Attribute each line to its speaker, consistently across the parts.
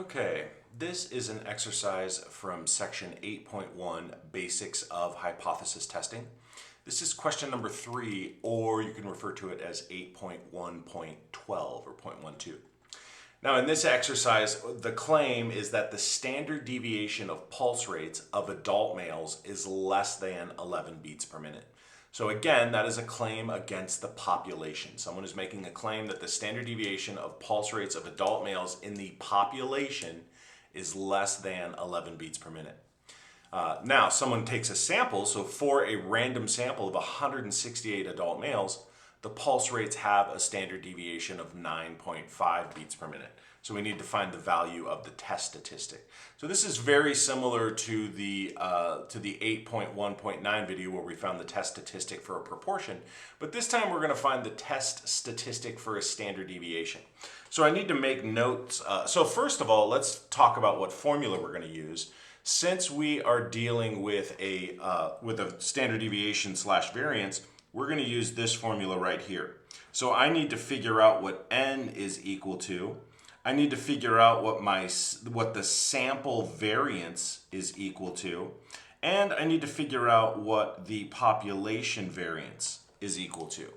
Speaker 1: Okay, this is an exercise from section 8.1, Basics of Hypothesis Testing. This is question number 3, or you can refer to it as 8.1.12 or 0.12. Now in this exercise, the claim is that the standard deviation of pulse rates of adult males is less than 11 beats per minute. So again, that is a claim against the population. Someone is making a claim that the standard deviation of pulse rates of adult males in the population is less than 11 beats per minute. Now, someone takes a sample, so for a random sample of 168 adult males, the pulse rates have a standard deviation of 9.5 beats per minute. So we need to find the value of the test statistic. So this is very similar to the 8.1.9 video where we found the test statistic for a proportion, but this time we're going to find the test statistic for a standard deviation. So I need to make notes. So first of all, let's talk about what formula we're going to use. Since we are dealing with a standard deviation / variance, we're going to use this formula right here. So I need to figure out what n is equal to. I need to figure out what the sample variance is equal to. And I need to figure out what the population variance is equal to.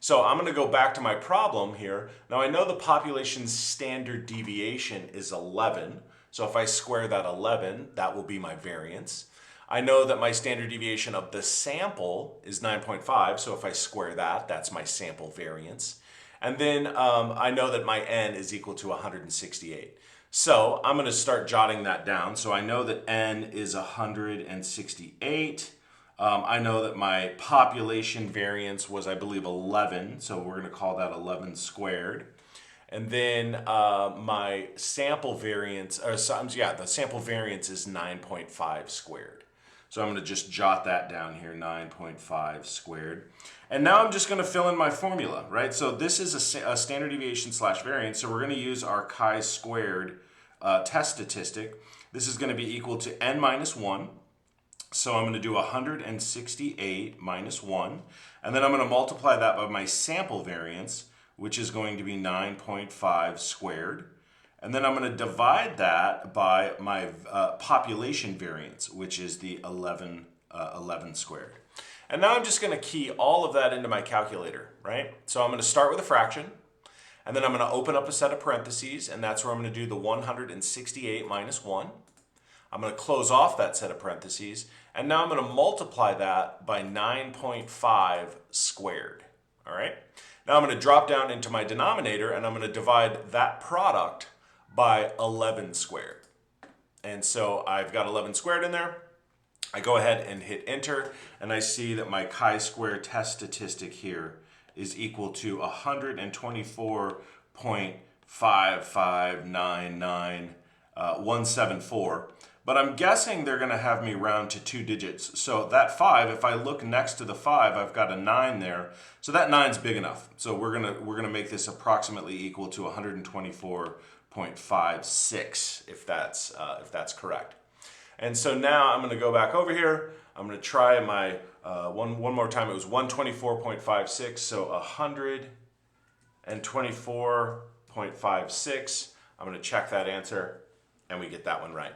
Speaker 1: So I'm going to go back to my problem here. Now I know the population's standard deviation is 11. So if I square that 11, that will be my variance. I know that my standard deviation of the sample is 9.5, so if I square that, that's my sample variance. And then I know that my n is equal to 168. So I'm going to start jotting that down. So I know that n is 168. I know that my population variance was, I believe, 11, so we're going to call that 11 squared. And then my sample variance, the sample variance is 9.5 squared. So I'm going to just jot that down here, 9.5 squared. And now I'm just going to fill in my formula, right? So this is a standard deviation / variance, so we're going to use our chi-squared test statistic. This is going to be equal to n minus 1. So I'm going to do 168 minus 1. And then I'm going to multiply that by my sample variance, which is going to be 9.5 squared. And then I'm going to divide that by my population variance, which is the 11 squared. And now I'm just going to key all of that into my calculator, right? So I'm going to start with a fraction, and then I'm going to open up a set of parentheses, and that's where I'm going to do the 168 minus 1. I'm going to close off that set of parentheses, and now I'm going to multiply that by 9.5 squared, all right? Now I'm going to drop down into my denominator, and I'm going to divide that product by 11 squared. And so I've got 11 squared in there. I go ahead and hit enter, and I see that my chi-square test statistic here is equal to 124.5599174. But I'm guessing they're going to have me round to 2 digits. So that 5, if I look next to the 5, I've got a 9 there. So that 9's big enough. So we're gonna make this approximately equal to 124.56 if that's correct. And so now I'm going to go back over here. I'm going to try my one more time. It was 124.56. So 124.56. I'm going to check that answer, and we get that one right.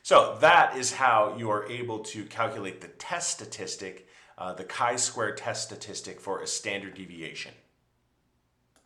Speaker 1: So that is how you are able to calculate the test statistic, the chi-square test statistic for a standard deviation.